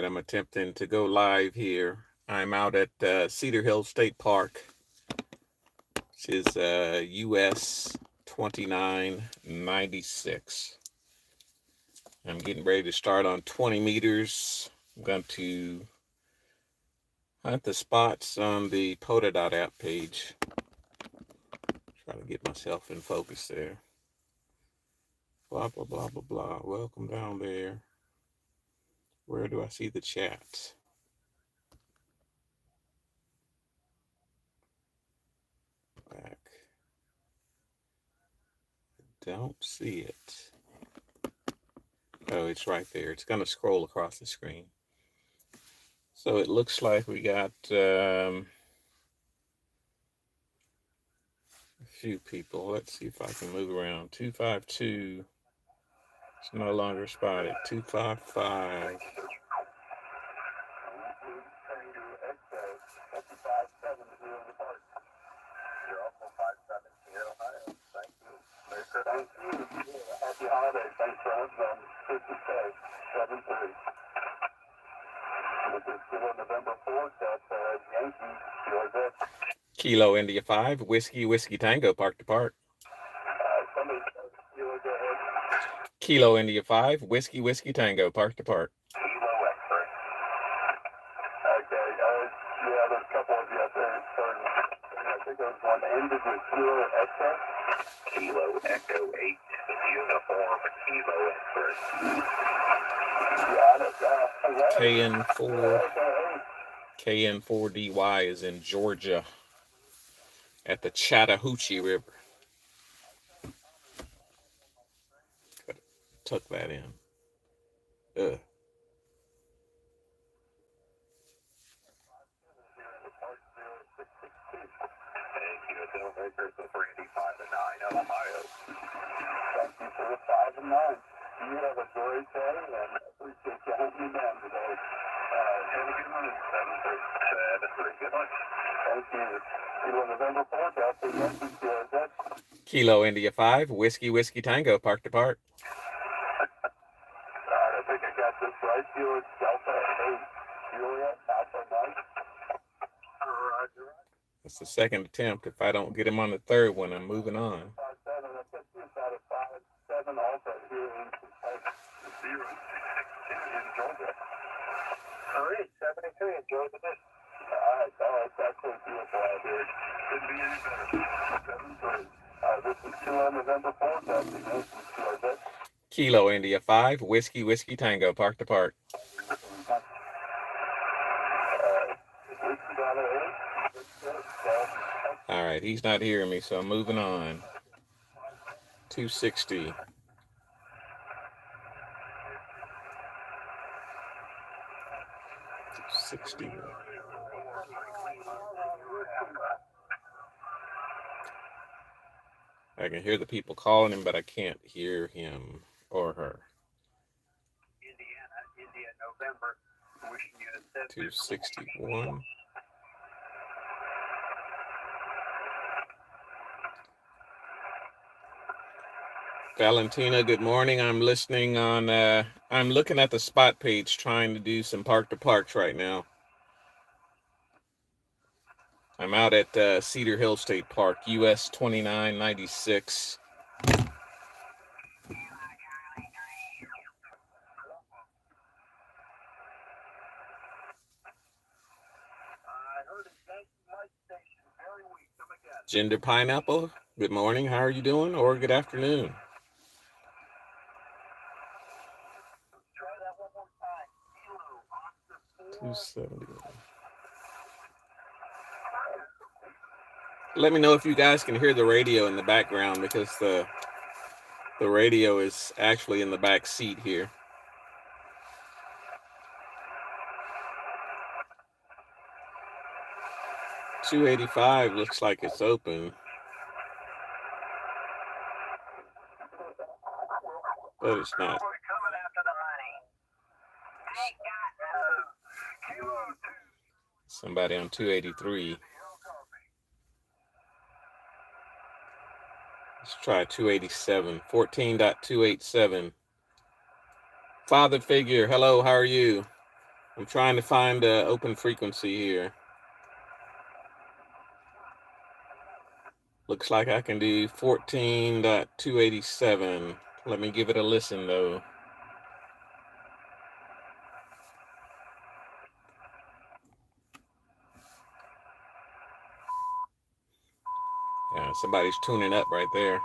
right, I'm attempting to go live here. I'm out at Cedar Hill State Park, which is US 2996. I'm getting ready to start on 20 meters. I'm going to hunt the spots on the POTA.app page. Try to get myself in focus there. Blah, blah, blah, blah, blah. Welcome down there. Where do I see the chat? Back. Don't see it. Oh, it's right there. It's going to scroll across the screen. So it looks like we got a few people. Let's see if I can move around. 252. It's no longer spotted. 255. Happy holidays. Thanks for having on Christmas Day, 7-3. This is November 4th at Yankees, Georgia. Kilo India 5, Whiskey Tango, Park to Park. Somebody says, go ahead. Kilo India 5, Whiskey Tango, Park to Park. Kilo X-ray. Okay, yeah, there's a couple of you out there starting. I think there's one ended with Kilo X-ray. Kilo Echo 8, uniform Kilo X-ray. KN4DY is in Georgia at the Chattahoochee River. Tuck that in. Ugh. Thank you for the 5 and 9. You have a great day, and I appreciate you holding me down today. Have a good night. 7-3. Good night. Thank you. Kilo November 4th, after Yankees, Georgia. Kilo India 5, Whiskey Tango, Park to Park. I think I got this right. Kilo Delta 8, Juliet, Alpha Mike. Roger. That's the second attempt. If I don't get him on the third one, I'm moving on. 5-7, I put this out of 5-7 also here in 0-6-2 in Georgia. All right, 73, enjoy the day. All right, that's so beautiful out here. Couldn't be any better. 7-3. This is 2 on November 4th, that's the Yankees, Georgia. Kilo India 5, Whiskey Tango, Park to Park. All right, he's not hearing me, so I'm moving on. 260. I can hear the people calling him, but I can't hear him or her. India, November. Wishing you a 261. Valentina, good morning. I'm listening on, I'm looking at the spot page trying to do some park to parks right now. I'm out at Cedar Hill State Park, US-2996. Gender Pineapple, good morning. How are you doing? Or good afternoon. Try that one more time. 270. Let me know if you guys can hear the radio in the background, because the radio is actually in the back seat here. $285 looks like it's open, but it's not. Somebody on 283. Let's try 287. 14.287. Father figure, hello, how are you? I'm trying to find an open frequency here. Looks like I can do 14.287. Let me give it a listen though. Yeah, somebody's tuning up right there.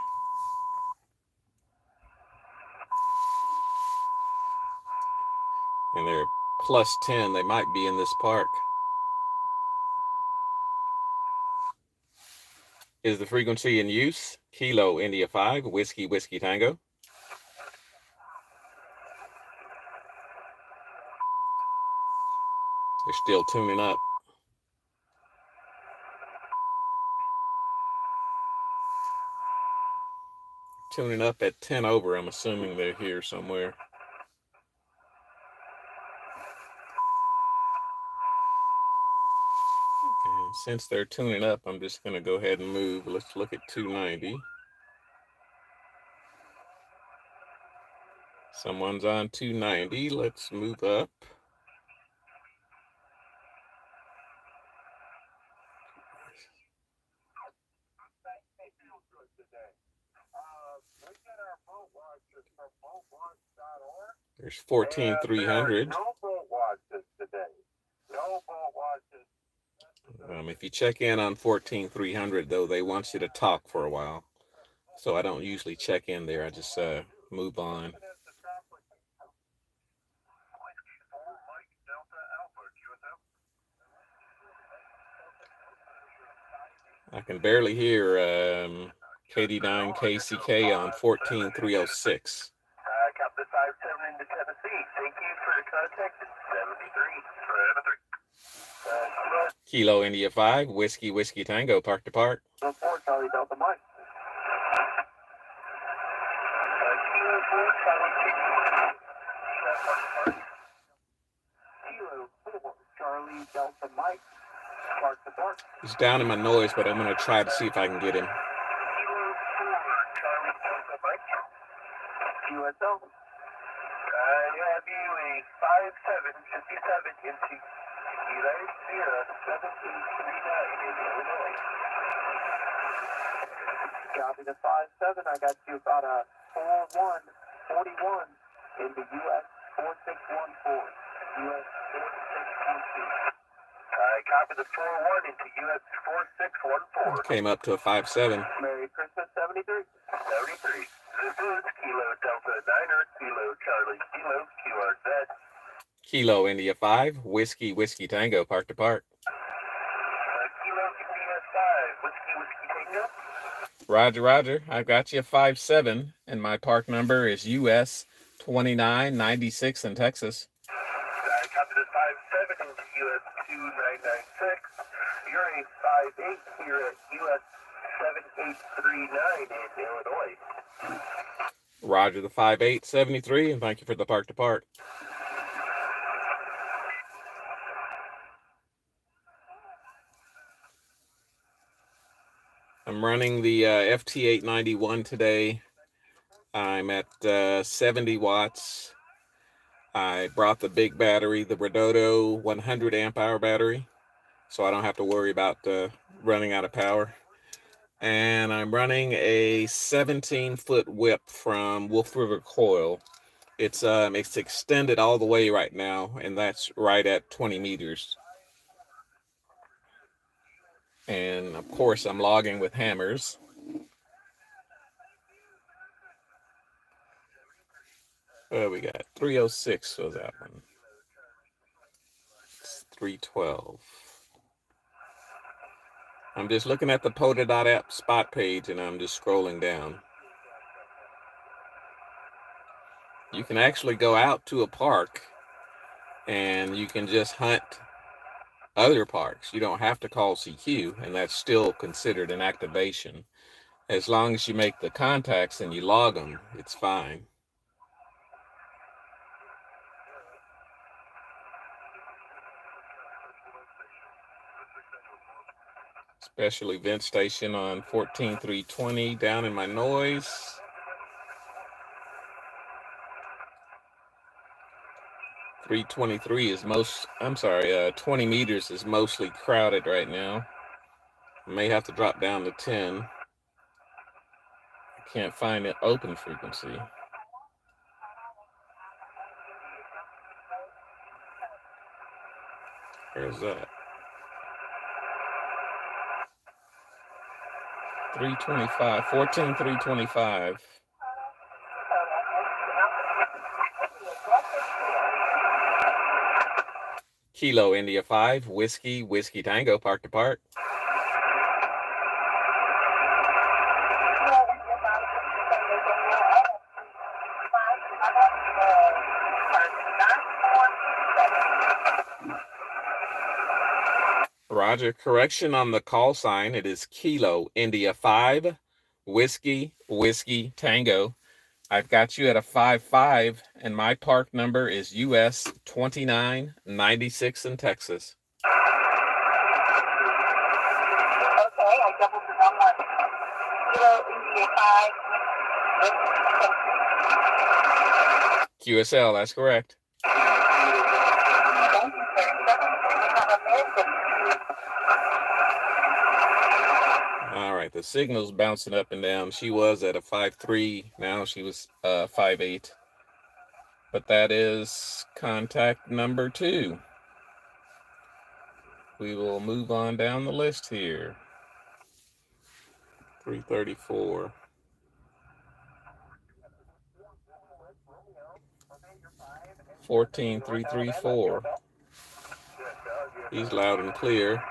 And they're plus 10. They might be in this park. Is the frequency in use? Kilo India 5, Whiskey Whiskey Tango. They're still tuning up. Tuning up at 10 over. I'm assuming they're here somewhere. And since they're tuning up, I'm just going to go ahead and move. Let's look at 290. Someone's on 290. Let's move up. There's 14,300. No boat watches today. No boat watches. If you check in on 14,300, though, they want you to talk for a while. So I don't usually check in there. I just move on. I can barely hear KD9KCK on 14,306. Captain 57 into Tennessee. Thank you for your contact. 73. Kilo India 5, Whiskey Whiskey Tango, park to park. 4 Charlie Delta Mike. Kilo 4 Charlie Delta Mike. Park to park. He's down in my noise, but I'm going to try to see if I can get him. Kilo 4 Charlie Delta Mike. USO. You have you a 5757 into United Sierra 7839 in Illinois. Copy the 57. I got you about a 4141 into US 4614. US 4612. I copy the 41 into US 4614. Came up to a 57. Merry Christmas 73. 73. This is Kilo Delta Niner, Kilo Charlie Kilo, QRZ. Kilo India 5, Whiskey Whiskey Tango, park to park. Kilo India 5, Whiskey Whiskey Tango. Roger, Roger. I've got you a 57, and my park number is US-2996 in Texas. I copy the 57 into US-2996. You're a 58 here at US-7839 in Illinois. Roger the 5873, and thank you for the park to park. I'm running the FT891 today. I'm at 70 watts. I brought the big battery, the Redodo 100 amp hour battery, so I don't have to worry about running out of power. And I'm running a 17-foot whip from River Coil. It's extended all the way right now, and that's right at 20 meters. And of course, I'm logging with hammers. We got 306 was that one. It's 312. I'm just looking at the POTA.app spot page, and I'm just scrolling down. You can actually go out to a park, and you can just hunt other parks. You don't have to call CQ, and that's still considered an activation. As long as you make the contacts and you log them, it's fine. Special event station on 14320 down in my noise. 323 is most, I'm sorry, 20 meters is mostly crowded right now. May have to drop down to 10. I can't find an open frequency. Where's that? 325, 14325. Kilo India 5, Whiskey, Whiskey Tango, Park to Park. Roger, correction on the call sign. It is Kilo India 5, Whiskey, Whiskey Tango. I've got you at a 5-5, and my park number is US-2996 in Texas. Okay, I doubled the number. Kilo India 5. QSL, that's correct. Thank you, sir. All right, the signal's bouncing up and down. She was at a 5-3. Now she was 5-8. But that is contact number 2. We will move on down the list here. 334. 14334. He's loud and clear.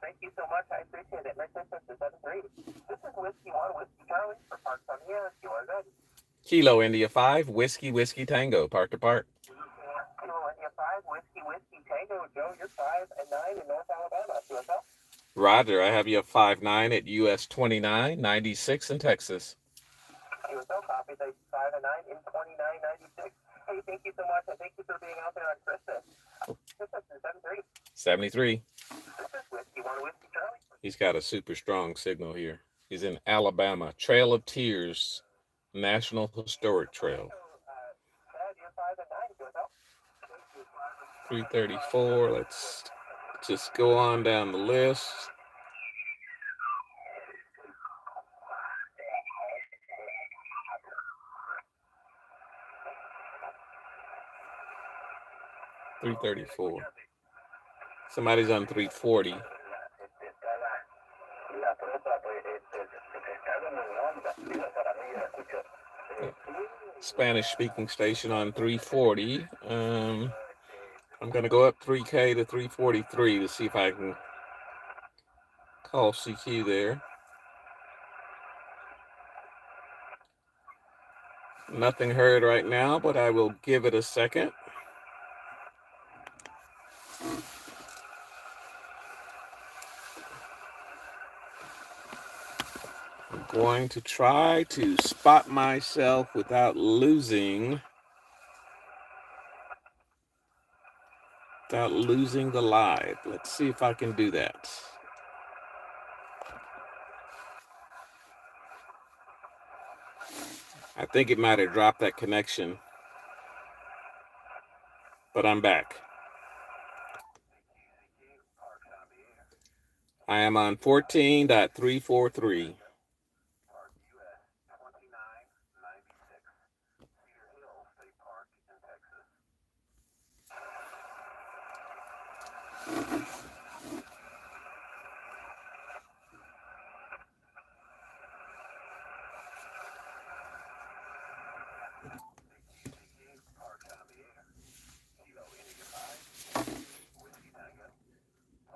Thank you so much. I appreciate it. This is Whiskey 1, Whiskey Charlie for Parks on the Air. You are good. Kilo India 5, Whiskey, Whiskey Tango, Park to Park. Kilo India 5, Whiskey, Whiskey Tango. Joe, you're 5 and 9 in North Alabama. QSL. Roger, I have you at 5-9 at US-2996 in Texas. QSL copy. Thank you, 5 and 9 in 2996. Hey, thank you so much, and thank you for being out there on Christmas. Christmas is 73. 73. This is Whiskey 1, Whiskey Charlie. He's got a super strong signal here. He's in Alabama. Trail of Tears, National Historic Trail. 334. Let's just go on down the list. $334. Somebody's on 340. Spanish speaking station on 340. I'm going to go up 3K to 343 to see if I can call CQ there. Nothing heard right now, but I will give it a second. I'm going to try to spot myself without losing the live. Let's see if I can do that. I think it might have dropped that connection, but I'm back. I am on 14.343.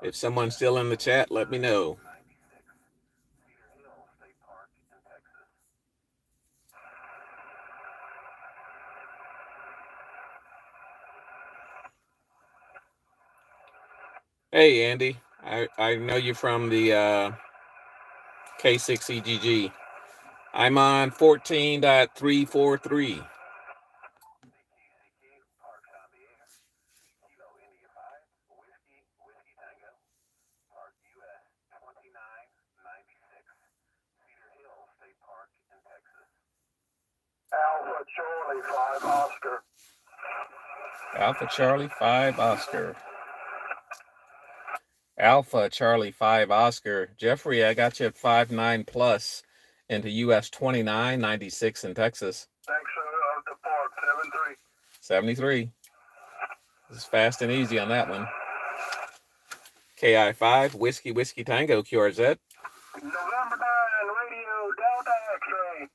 If someone's still in the chat, let me know. Hey, Andy. I know you're from the K6EGG. I'm on 14.343. Charlie 5 Oscar. Alpha Charlie 5 Oscar. Alpha Charlie 5 Oscar. Jeffrey, I got you at 5.9 plus into US-2996 in Texas. Thanks, sir. Up to park 73. 73. This is fast and easy on that one. KI5 Whiskey Tango QRZ. November 9 Radio Delta X-ray.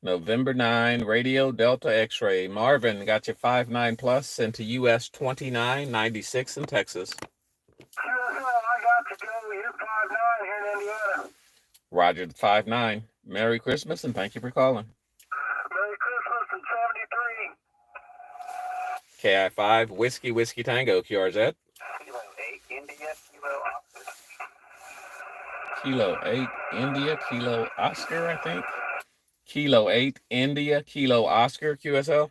November 9 Radio Delta X-ray. Marvin got you 5.9 plus into US-2996 in Texas. Sure, I got to go. You're 5'9" here in Indiana. Roger the 5.9. Merry Christmas and thank you for calling. Merry Christmas and 73. KI5 Whiskey Tango QRZ. Kilo 8 India, Kilo Oscar. Kilo 8 India, Kilo Oscar, I think. Kilo 8 India, Kilo Oscar QSL. QSL,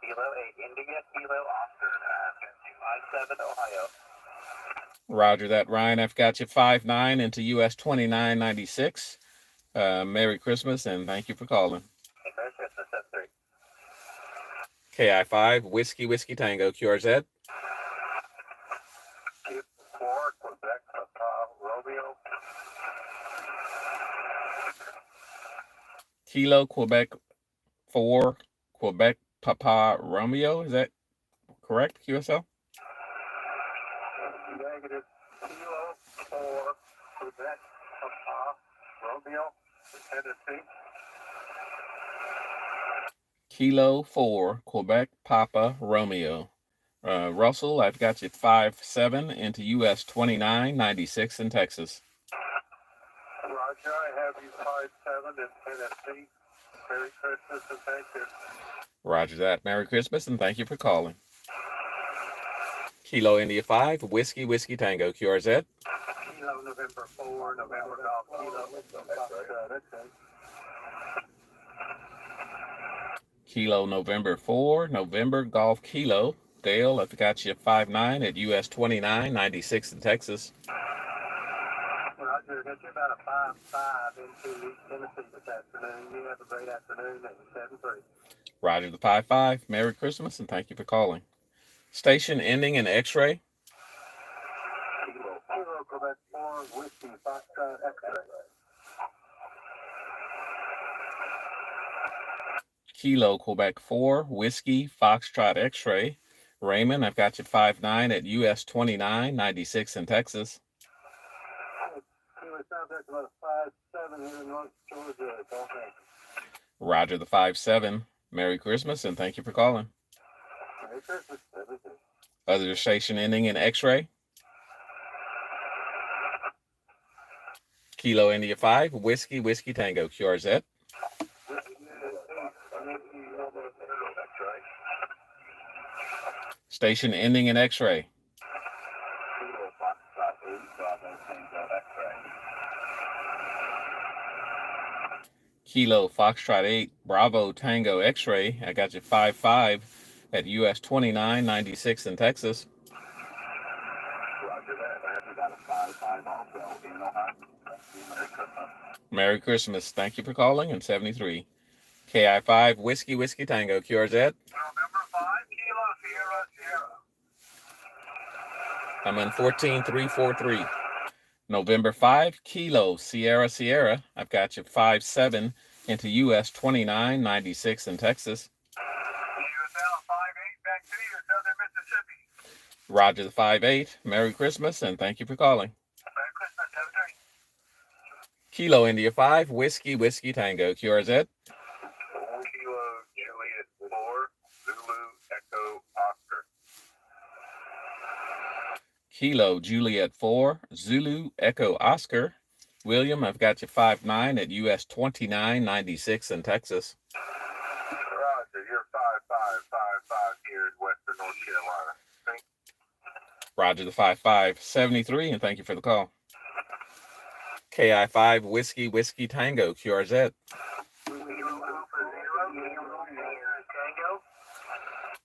Kilo 8 India, Kilo Oscar. 257 Ohio. Roger that, Ryan. I've got you 5.9 into US-2996. Merry Christmas and thank you for calling. Merry Christmas, F3. KI5 Whiskey Tango QRZ. Q4 Quebec Romeo. Kilo Quebec 4 Quebec Papa Romeo. Is that correct, QSL? Negative Kilo 4 Quebec Papa Romeo, Tennessee. Kilo 4 Quebec Papa Romeo. Russell, I've got you 5.7 into US-2996 in Texas. Roger, I have you 5'7" in Tennessee. Merry Christmas and thank you. Roger that. Merry Christmas and thank you for calling. Kilo India 5 Whiskey Tango QRZ. Kilo November 4, November Golf Kilo. Kilo November 4 November Golf Kilo. Dale, I've got you 5.9 at US-2996 in Texas. Roger, got you about a 5'5" into East Tennessee this afternoon. You have a great afternoon at 7-3. Roger the 5.5. Merry Christmas and thank you for calling. Station ending in X-ray. Kilo Quebec 4 Whiskey Foxtrot X-ray. Kilo Quebec 4 Whiskey Foxtrot X-ray. Raymond, I've got you 5.9 at US-2996 in Texas. It sounds like about a 5'7" here in North Georgia. Roger the 5.7. Merry Christmas and thank you for calling. Merry Christmas. Other station ending in X-ray. Kilo India 5 Whiskey Tango QRZ. Station ending in X-ray. Kilo Foxtrot 8 Bravo Tango X-ray. I got you 5.5 at US-2996 in Texas. Roger that. I have about a 5'5" also in Ohio. Merry Christmas. Thank you for calling and 73. KI5 Whiskey Tango QRZ. November 5 Kilo Sierra. I'm on 14343. November 5 Kilo Sierra. I've got you 5.7 into US-2996 in Texas. USL 5'8" back to you, Southern Mississippi. Roger the 5.8. Merry Christmas and thank you for calling. Merry Christmas, 7-3. Kilo India 5 Whiskey Tango QRZ. Kilo Juliet 4 Zulu Echo Oscar. Kilo Juliet 4 Zulu Echo Oscar. William, I've got you 5.9 at US-2996 in Texas. Roger, you're 5'5" here in Western North Carolina. Thank Roger the 5.5. 73 and thank you for the call. KI5 Whiskey Tango QRZ.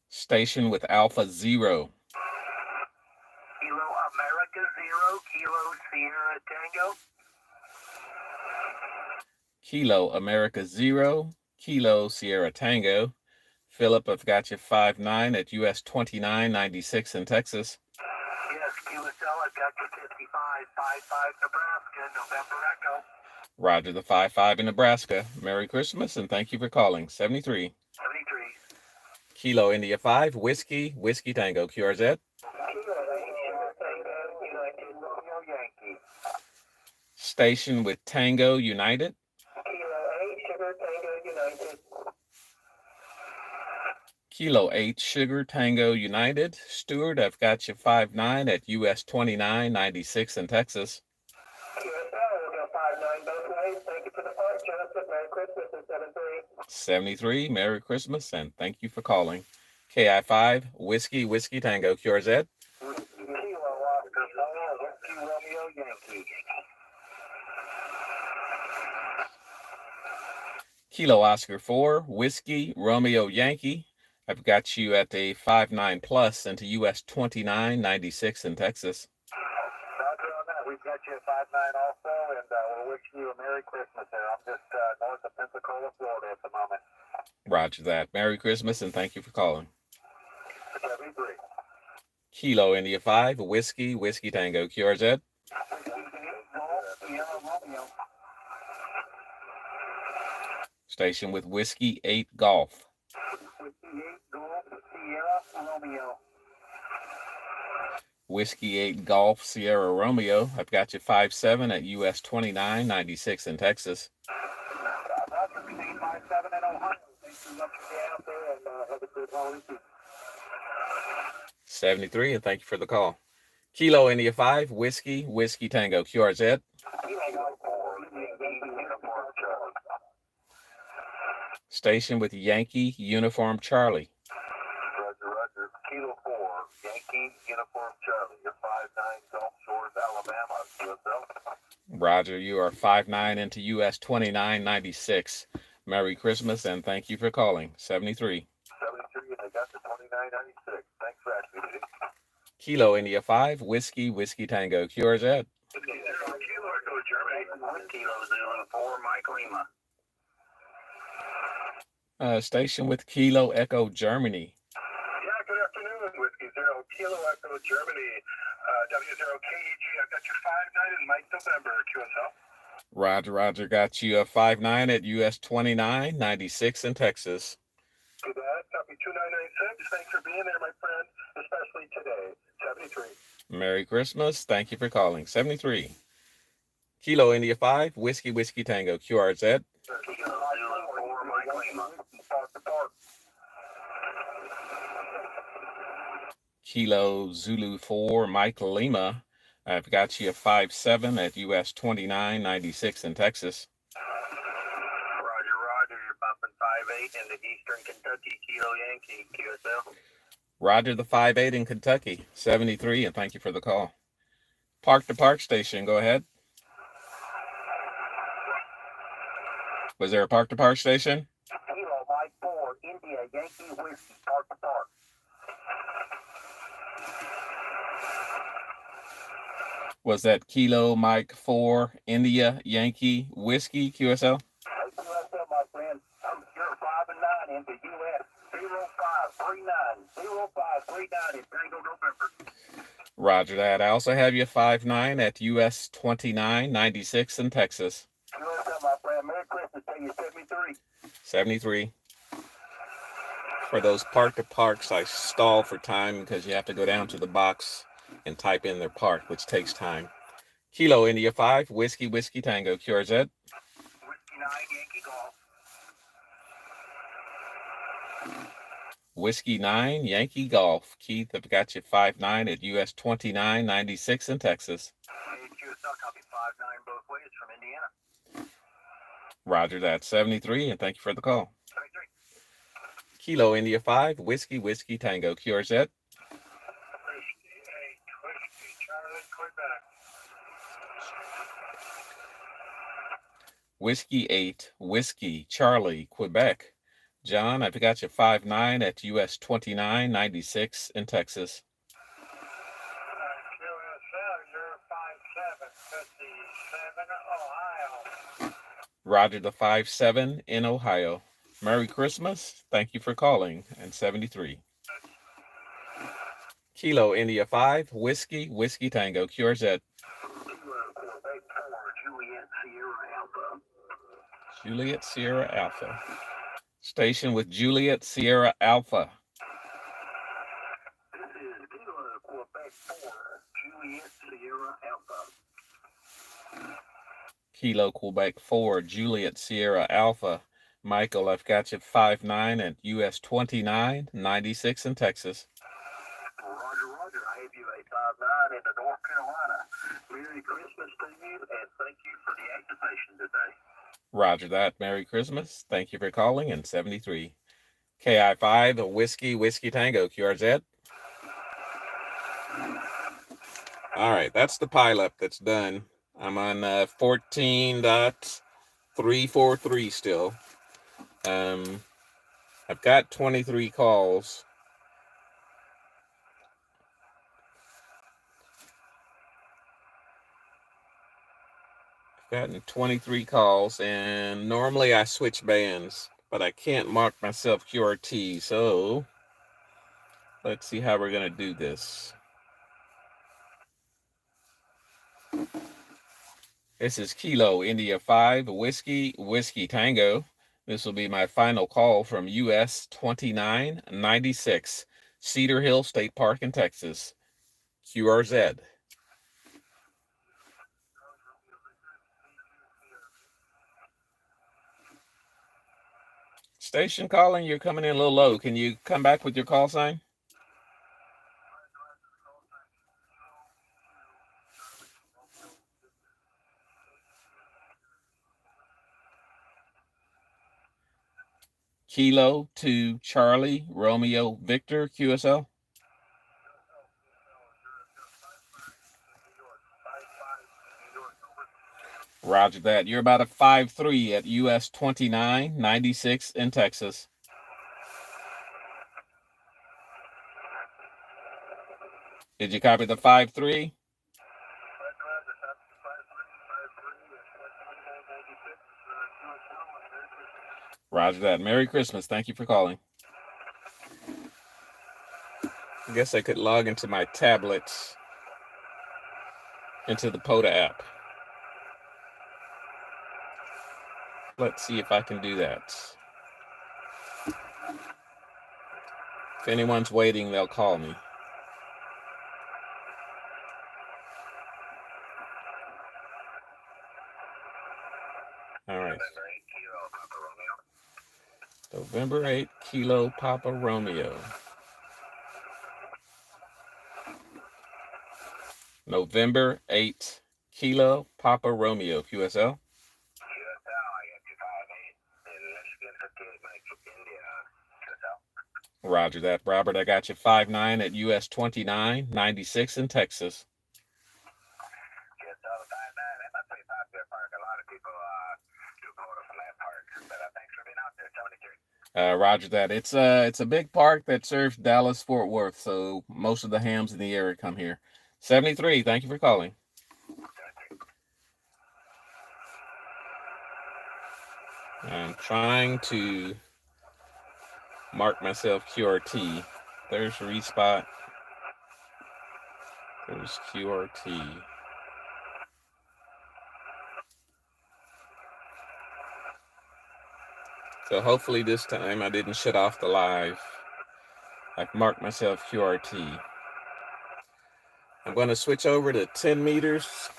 Station with Alpha 0. Kilo America 0, Kilo Sierra Tango. Kilo America 0, Kilo Sierra Tango. Philip, I've got you 5'9" at US-2996 in Texas. Yes, QSL, I've got you 55, 55 Nebraska, November Echo. Roger the 5'5" in Nebraska. Merry Christmas and thank you for calling. 73. 73. Kilo India 5, Whiskey, Whiskey Tango, QRZ. Station with Tango United. Kilo 8, Sugar Tango United. Stewart, I've got you 5'9" at US-2996 in Texas. 73, Merry Christmas and thank you for calling. KI5, Whiskey, Whiskey Tango, QRZ. Kilo Oscar 4, Whiskey, Romeo Yankee. I've got you at a 5'9" plus into US-2996 in Texas. Roger on that. We've got you at 5'9" also, and we're wishing you a Merry Christmas there. I'm just north of Pensacola, Florida at the moment. Roger that. Merry Christmas and thank you for calling. 73. Kilo India 5, Whiskey, Whiskey Tango, QRZ. Station with Whiskey 8 Golf. Whiskey 8 Golf Sierra Romeo. I've got you 5'7" at US-2996 in Texas. 73 and thank you for the call. Kilo India 5, Whiskey, Whiskey Tango, QRZ. Station with Yankee Uniform Charlie. Roger. Kilo 4, Yankee Uniform Charlie. You're 5'9", Gulf Shores, Alabama. QSL. Roger, you are 5'9" into US-2996. Merry Christmas and thank you for calling. 73. 73, and I got the 2996. Thanks for asking me. Kilo India 5, Whiskey, Whiskey Tango, QRZ. Kilo Echo Germany. Kilo Zulu 4, Mike Lima. Station with Kilo Echo Germany. Yeah, good afternoon. Whiskey 0, Kilo Echo Germany. W0KEG. I've got you 5'9" in Mike November, QSL. Roger, Roger, got you a 5'9" at US-2996 in Texas. To that, copy 2996. Thanks for being there, my friend, especially today. 73. Merry Christmas. Thank you for calling. 73. Kilo India 5, Whiskey, Whiskey Tango, QRZ. Kilo 4, Mike Lima. Park to park. Kilo Zulu 4, Mike Lima. I've got you a 5'7" at US-2996 in Texas. Roger. You're bumping 5'8" into Eastern Kentucky. Kilo Yankee, QSL. Roger the 5'8" in Kentucky. 73, and thank you for the call. Park to Park Station, go ahead. Was there a Park to Park Station? Kilo Mike 4, India Yankee Whiskey, Park to Park. Was that Kilo Mike 4, India Yankee Whiskey, QSL? QSL, my friend. You're 5'9" into US 0539 in Tango, November. Roger that. I also have you 5'9" at US-2996 in Texas. QSL, my friend. Merry Christmas to you. 73. 73. For those park to parks, I stall for time because you have to go down to the box and type in their park, which takes time. Kilo India 5, Whiskey, Whiskey Tango, QRZ. Whiskey 9, Yankee Golf. Whiskey 9, Yankee Golf. Keith, I've got you 5'9" at US-2996 in Texas. QSL, copy 5'9" both ways from Indiana. Roger that. 73, and thank you for the call. 73. Kilo India 5, Whiskey, Whiskey Tango, QRZ. Whiskey 8, Whiskey Charlie, Quebec. Whiskey 8, Whiskey Charlie, Quebec. John, I've got you 5'9" at US-2996 in Texas. QSL, you're 5'7", 57, Ohio. Roger the 5-7 in Ohio. Merry Christmas. Thank you for calling. And 73. Kilo India 5, Whiskey, Whiskey Tango, QRZ. Juliet Sierra Alpha. Station with Juliet Sierra Alpha. This is Kilo Quebec 4, Juliet Sierra Alpha. Kilo Quebec 4, Juliet Sierra Alpha. Michael, I've got you 5-9 at US-2996 in Texas. Roger, Roger. I have you a 5-9 into North Carolina. Merry Christmas to you, and thank you for the activation today. Roger that. Merry Christmas. Thank you for calling. And 73. KI5, Whiskey, Whiskey Tango, QRZ. All right, that's the pileup that's done. I'm on 14.343 still. I've got 23 calls. I've gotten 23 calls, and normally I switch bands, but I can't mark myself QRT, so let's see how we're going to do this. This is Kilo India 5, Whiskey, Whiskey Tango. This will be my final call from US-2996, Cedar Hill State Park in Texas, QRZ. Station calling, you're coming in a little low. Can you come back with your call sign? Kilo to Charlie, Romeo, Victor, QSL. Roger that. You're about a 5-3 at US-2996 in Texas. Did you copy the 5-3? Roger that. Merry Christmas. Thank you for calling. I guess I could log into my tablet, into the POTA app. Let's see if I can do that. If anyone's waiting, they'll call me. All right. November 8, Kilo Papa Romeo. November 8, Kilo Papa Romeo, QSL. Roger that, Robert. I got you 5-9 at US-2996 in Texas. Roger that. It's a big park that serves Dallas Fort Worth, so most of the hams in the area come here. 73. Thank you for calling. I'm trying to mark myself QRT. There's respot. There's QRT. So hopefully this time I didn't shut off the live. I've marked myself QRT. I'm going to switch over to 10 meters.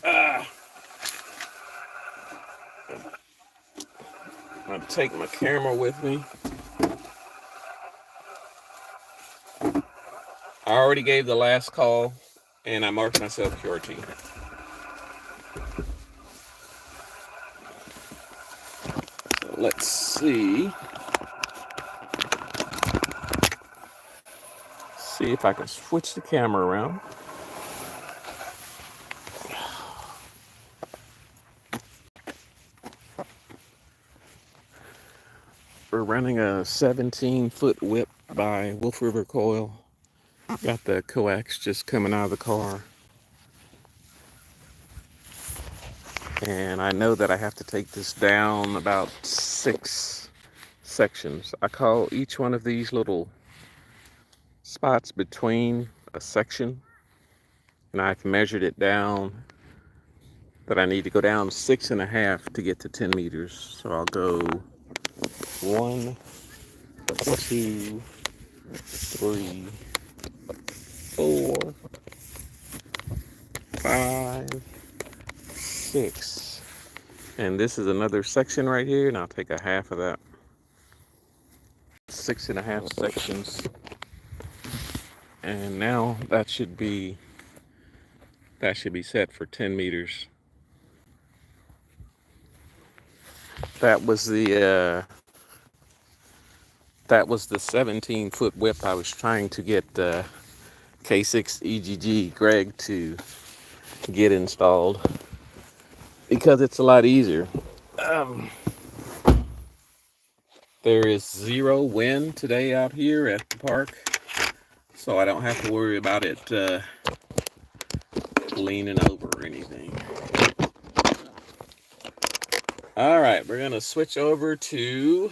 I'm going to take my camera with me. I already gave the last call, and I marked myself QRT. So let's see. See if I can switch the camera around. We're running a 17-foot whip by Wolf River Coil. Got the coax just coming out of the car. And I know that I have to take this down about 6 sections. I call each one of these little spots between a section, and I've measured it down that I need to go down 6.5 to get to 10 meters. So I'll go 1, 2, 3, 4, 5, 6. And this is another section right here, and I'll take a half of that. 6.5 sections. And now that should be set for 10 meters. That was the 17-foot whip I was trying to get K6 Greg to get installed, because it's a lot easier. There is 0 wind today out here at the park, so I don't have to worry about it leaning over or anything. All right, we're gonna switch over to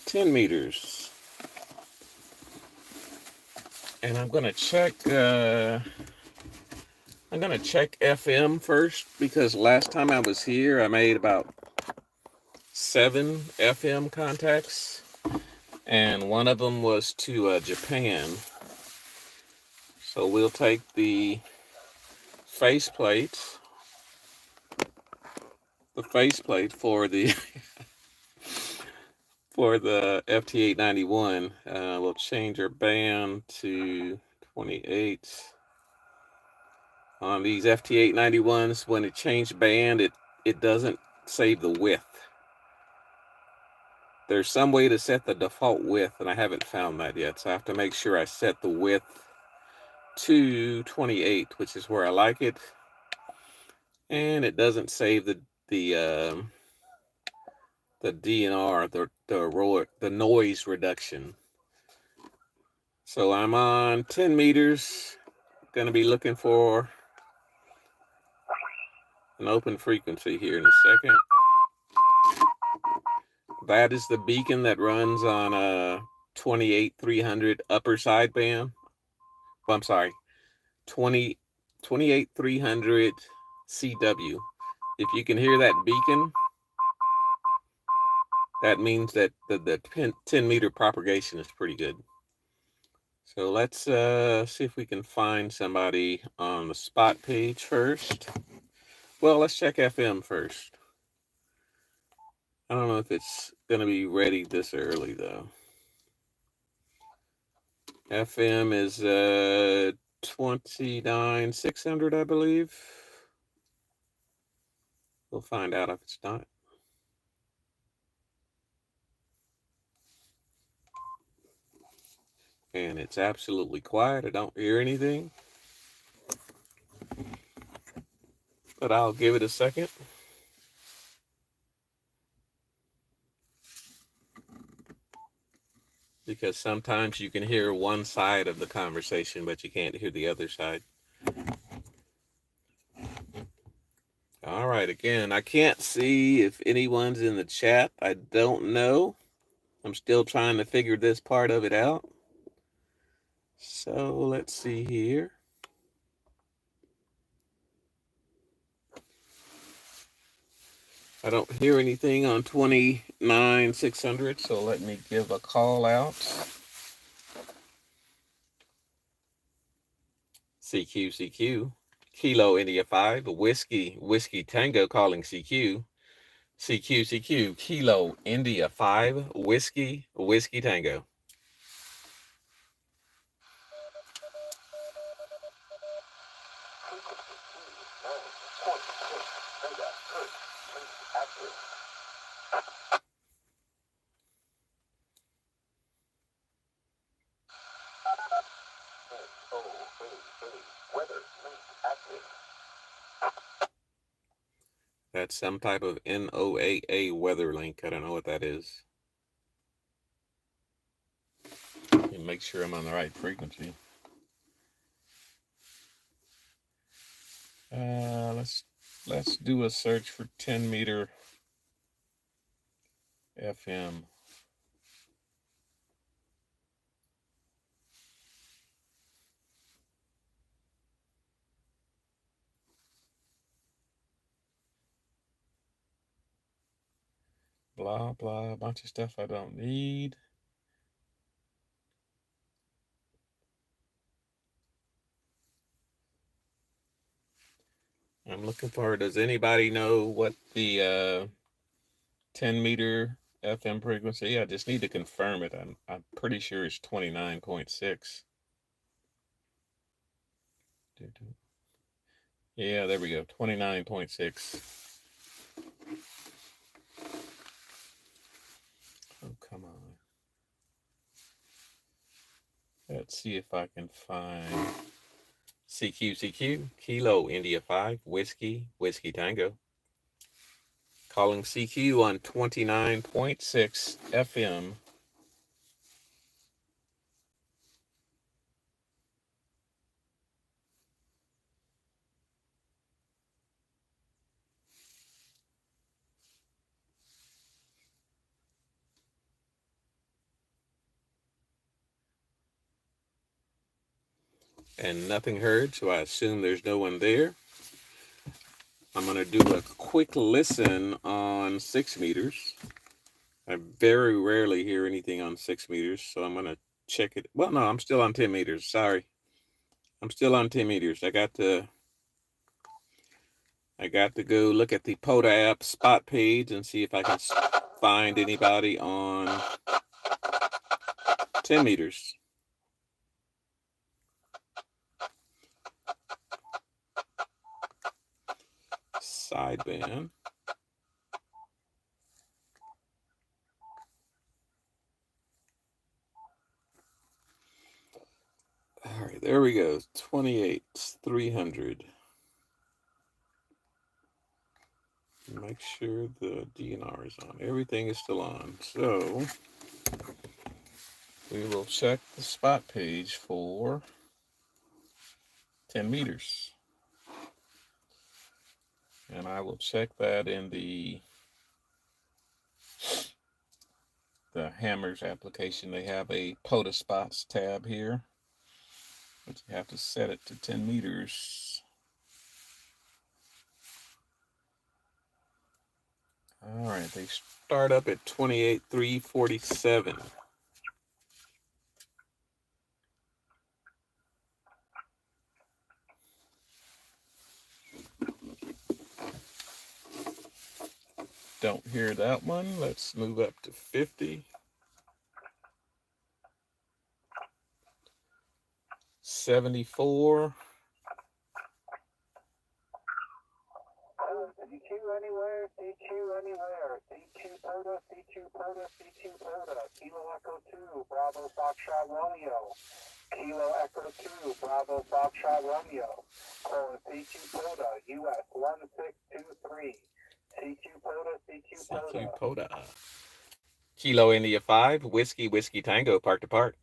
10 meters. And I'm gonna check FM first, because last time I was here I made about 7 FM contacts, and one of them was to Japan. So we'll take the faceplate for the for the FT891. We'll change our band to 28. On these FT891s, when it changed band, it doesn't save the width. There's some way to set the default width, and I haven't found that yet, so I have to make sure I set the width to 28, which is where I like it, and it doesn't save the DNR, the noise reduction. So I'm on 10 meters. Going to be looking for an open frequency here in a second. That is the beacon that runs on a 28300 upper sideband. Well, I'm sorry, 28300 CW. If you can hear that beacon, that means that the 10 meter propagation is pretty good. So let's see if we can find somebody on the spot page first. Well, let's check FM first. I don't know if it's going to be ready this early, though. FM is 29600, I believe. We'll find out if it's not. And it's absolutely quiet. I don't hear anything. But I'll give it a second. Because sometimes you can hear one side of the conversation, but you can't hear the other side. All right, again, I can't see if anyone's in the chat. I don't know. I'm still trying to figure this part of it out. So let's see here. I don't hear anything on 29600, so let me give a call out. CQ, Kilo India 5, Whiskey Tango calling CQ. CQ, Kilo India 5, Whiskey Tango. That's some type of NOAA weather link. I don't know what that is. Make sure I'm on the right frequency. Let's Let's do a search for 10 meter FM. Blah, blah, a bunch of stuff I don't need. I'm looking for, does anybody know what the 10 meter FM frequency? I just need to confirm it. I'm pretty sure it's 29.6. Yeah, there we go. 29.6. Oh, come on. Let's see if I can find CQ, Kilo India 5, Whiskey Tango. Calling CQ on 29.6 FM. And nothing heard, so I assume there's no one there. I'm going to do a quick listen on 6 meters. I very rarely hear anything on 6 meters, so I'm going to check it. Well, no, I'm still on 10 meters. Sorry. I'm still on 10 meters. I got to go look at the POTA app spot page and see if I can find anybody on 10 meters. Sideband. All right, there we go. 28,300. Make sure the DNR is on. Everything is still on. So we will check the spot page for 10 meters. And I will check that in the Hammers application. They have a POTA spots tab here, but you have to set it to 10 meters. All right, they start up at 28,347. Don't hear that one. Let's move up to 50. 74. CQ anywhere, CQ anywhere, CQ POTA, CQ POTA, CQ POTA, Kilo Echo 2, Bravo Foxtrot Romeo, Kilo Echo 2, Bravo Foxtrot Romeo, calling CQ POTA, US-2996, CQ POTA, CQ POTA. CQ POTA. Kilo India 5, Whiskey Tango, Park to Park.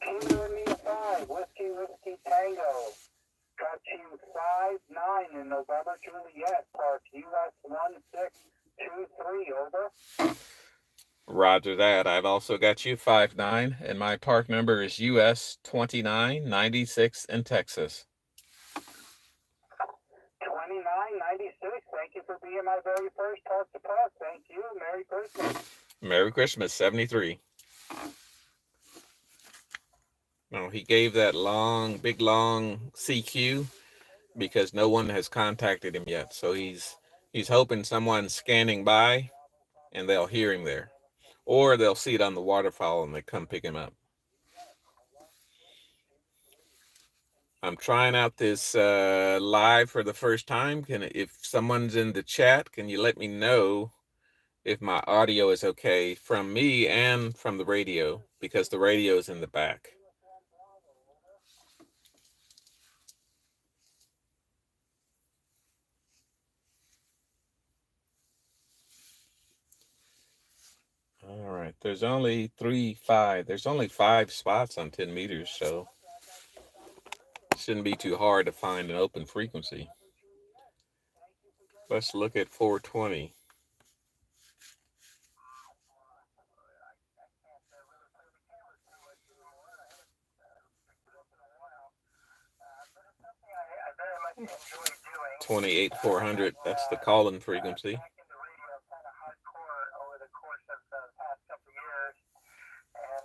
Kilo India 5, Whiskey Tango. Got you 5-9 in November Juliet, Park US-1623, over. Roger that. I've also got you 5-9, and my park number is US-2996 in Texas. 2996. Thank you for being my very first Talk to Park. Thank you. Merry Christmas. Merry Christmas, 73. No, he gave that big long CQ because no one has contacted him yet. So he's hoping someone's scanning by and they'll hear him there. Or they'll see it on the waterfall and they come pick him up. I'm trying out this live for the first time. If someone's in the chat, can you let me know if my audio is okay from me and from the radio? Because the radio is in the back. All right, there's only 5 spots on 10 meters, so Shouldn't be too hard to find an open frequency. Let's look at 420. I very much enjoy doing. 28,400, that's the calling frequency. Back in the radio kind of hardcore over the course of the past couple of years, and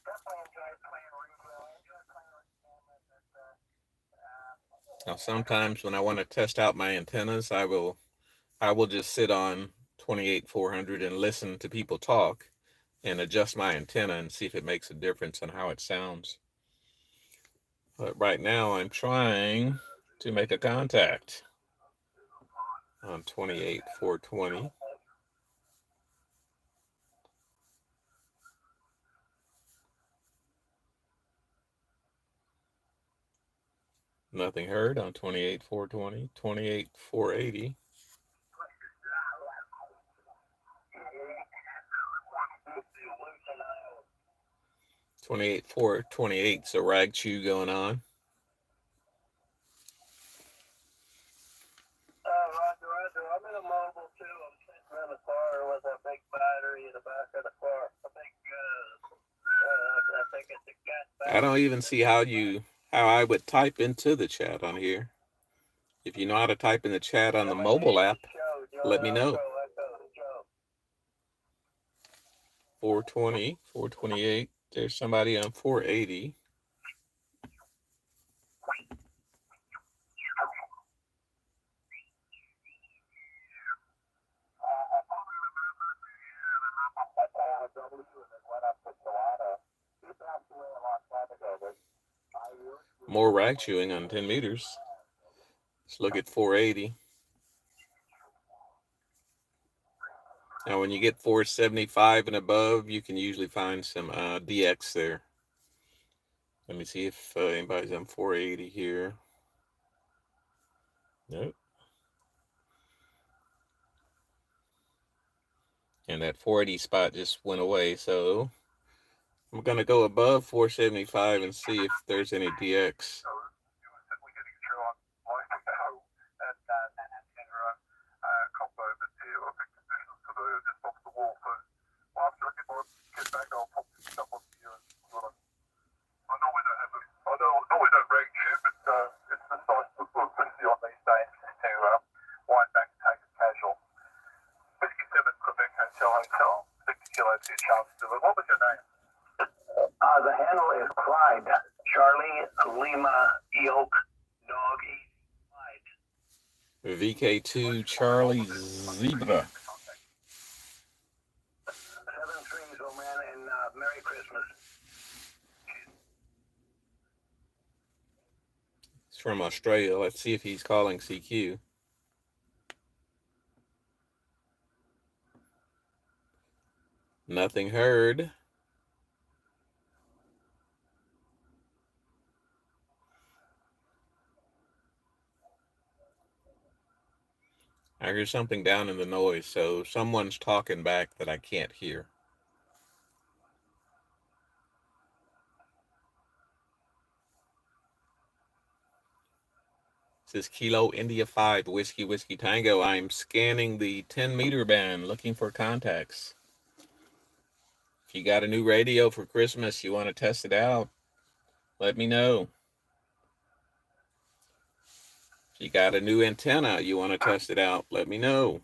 definitely enjoyed playing radio. Enjoyed playing with cameras. Now sometimes when I want to test out my antennas, I will just sit on 28,400 and listen to people talk and adjust my antenna and see if it makes a difference on how it sounds. But right now I'm trying to make a contact on 28,420. Nothing heard on 28,420, 28,480. 28,428, so rag chew going on. Roger. I'm in a mobile too. I'm sitting in a car with a big battery in the back of the car. I think it's a gas battery. I don't even see how I would type into the chat on here. If you know how to type in the chat on the mobile app, let me know. 420, 428. There's somebody on 480. More rag chewing on 10 meters. Let's look at 480. Now, when you get 475 and above, you can usually find some DX there. Let me see if anybody's on 480 here. Nope. And that 480 spot just went away, so I'm going to go above 475 and see if there's any DX. What was your name? The handle is Clyde. Charlie Lima Yoke Dog Clyde. VK2 Charlie Zebra. 7-3, old man, and Merry Christmas. It's from Australia. Let's see if he's calling CQ. Nothing heard. I hear something down in the noise, so someone's talking back that I can't hear. This is Kilo India 5 Whiskey Tango. I'm scanning the 10-meter band looking for contacts. If you got a new radio for Christmas, you want to test it out, let me know. If you got a new antenna, you want to test it out, let me know.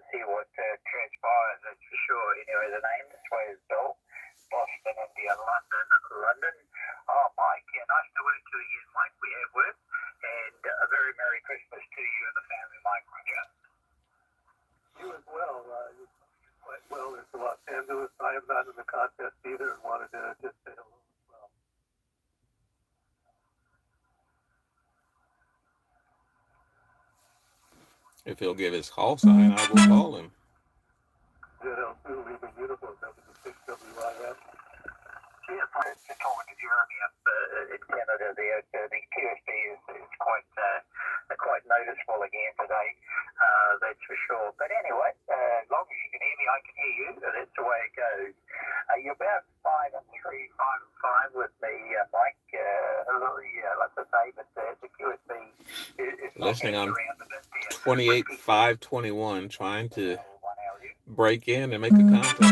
See what transpires, that's for sure. Anyway, the name this way is Bill. Boston, India, London. Oh, Mike, yeah, nice to work to you again, Mike. We have work. And a very Merry Christmas to you and the family, Mike. Roger. You as well. You quite well into Los Angeles. I am not in the contest either and wanted to just say hello as well. If he'll give his call sign, I will call him. ZL2, leaving Uniform, W6WIF. Yes, I just told me, did you hear me? in Canada, the QSB is quite noticeable again today. That's for sure. But anyway, as long as you can hear me, I can hear you. So that's the way it goes. You're about 5 and 3, 5 and 5 with me, Mike. Like I say, but the QSB is Listening on around a bit. 28.521, trying to break in and make a contact.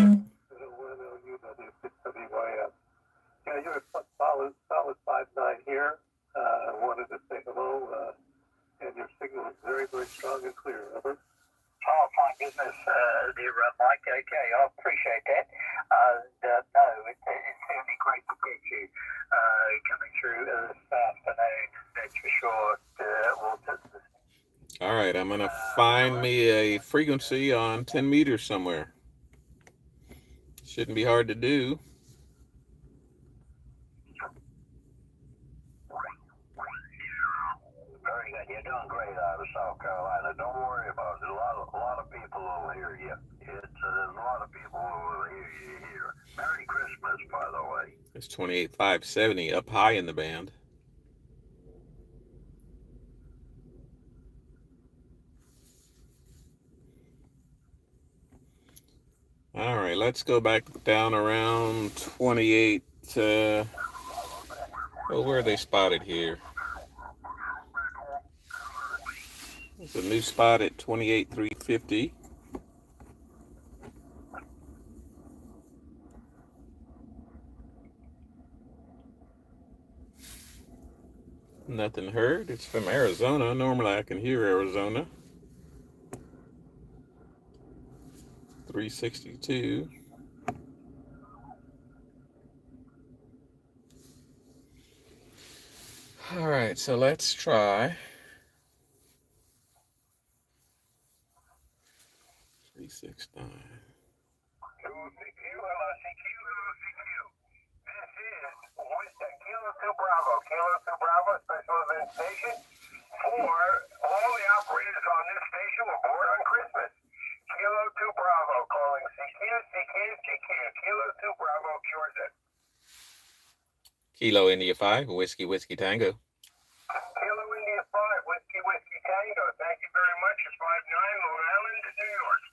Yeah, you're a solid 5.9 here. Wanted to say hello, and your signal is very, very strong and clear. Over. Oh, fine business, dear Mike. Okay, I appreciate that. No, it's certainly great to get you coming through this afternoon. That's for sure. All right, I'm going to find me a frequency on 10 meters somewhere. Shouldn't be hard to do. Very good. You're doing great out of South Carolina. Don't worry about it. A lot of people will hear you. There's a lot of people who will hear you here. Merry Christmas, by the way. It's 28.570 up high in the band. All right, let's go back down around 28. Well, where are they spotted here? It's a new spot at 28.350. Nothing heard. It's from Arizona. Normally I can hear Arizona. 362. All right, so let's try 369. Kilo 2 Bravo, special event station. For all the operators on this station were born on Christmas. Kilo 2 Bravo calling CQ. Kilo 2 Bravo cures it. Kilo India 5, Whiskey Tango. Kilo India 5, Whiskey Tango. Thank you very much. It's 5-9, Long Island, New York.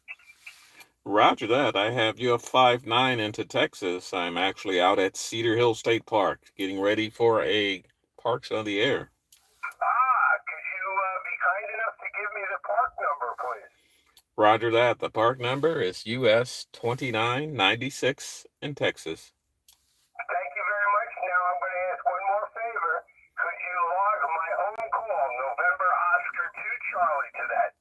Roger that. I have you a 5-9 into Texas. I'm actually out at Cedar Hill State Park, getting ready for a Parks on the Air. Could you be kind enough to give me the park number, please? Roger that. The park number is US-2996 in Texas. Thank you very much. Now I'm going to ask one more favor. Could you log my own call, November Oscar 2 Charlie, to that?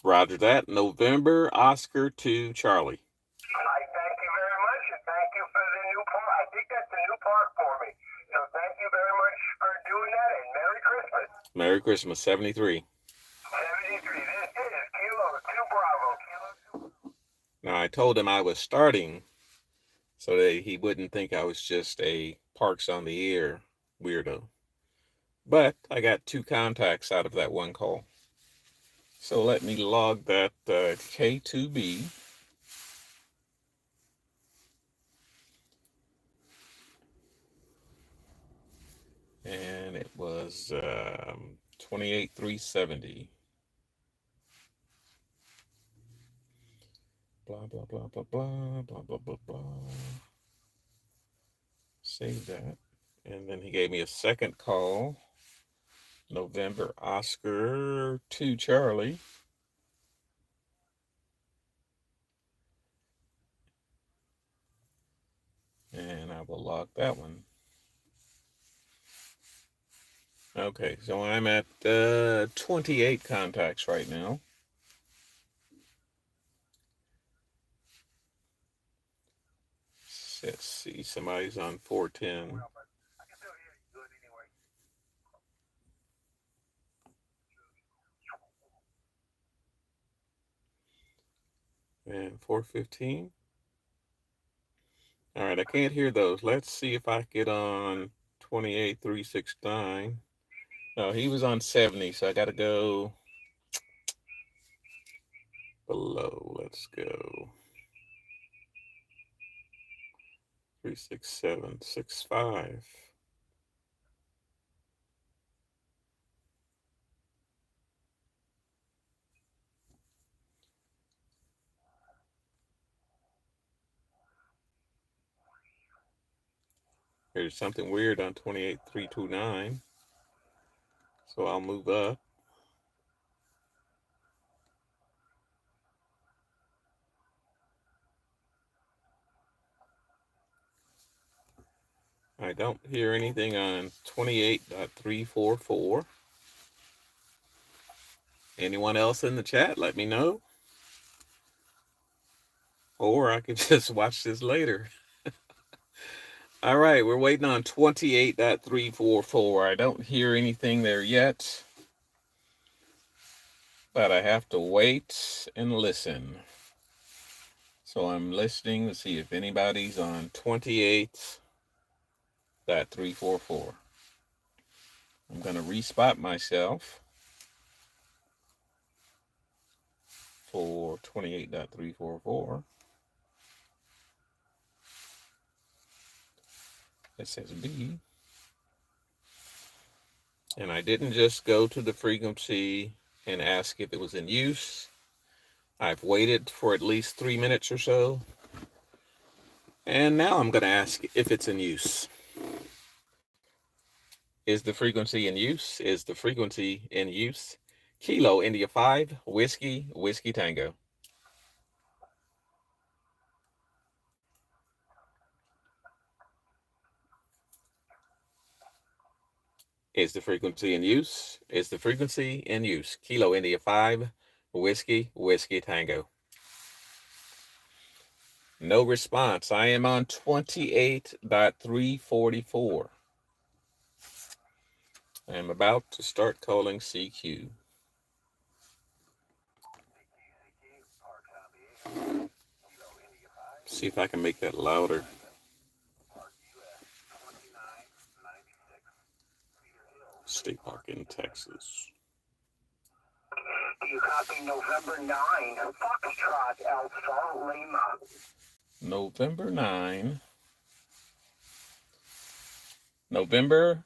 Roger that. November Oscar 2 Charlie. I thank you very much, and thank you for the new park. I think that's the new park for me. So thank you very much for doing that, and Merry Christmas. Merry Christmas, 73. 73. This is Kilo 2 Bravo. Kilo 2. Now, I told him I was starting so that he wouldn't think I was just a Parks on the Air weirdo. But I got 2 contacts out of that one call. So let me log that K2B. And it was 28.370. Blah, blah, blah, blah, blah, blah, blah, blah, blah. Save that. And then he gave me a second call. November Oscar 2 Charlie. And I will log that one. Okay, so I'm at 28 contacts right now. Let's see, somebody's on 410. And 415. All right, I can't hear those. Let's see if I get on 28.369. No, he was on 70, so I got to go below. Let's go 36765. There's something weird on 28329. So I'll move up. I don't hear anything on 28.344. Anyone else in the chat? Let me know. Or I could just watch this later. All right, we're waiting on 28.344. I don't hear anything there yet, but I have to wait and listen. So I'm listening to see if anybody's on 28.344. I'm going to respot myself for 28.344. It says B. And I didn't just go to the frequency and ask if it was in use. I've waited for at least 3 minutes or so. And now I'm going to ask if it's in use. Is the frequency in use? Is the frequency in use? Kilo India 5, Whiskey, Whiskey Tango. Is the frequency in use? Is the frequency in use? Kilo India 5, Whiskey, Whiskey Tango. No response. I am on 28.344. I am about to start calling CQ. See if I can make that louder. State Park in Texas. You copy November 9, Foxtrot Alpha Lima. November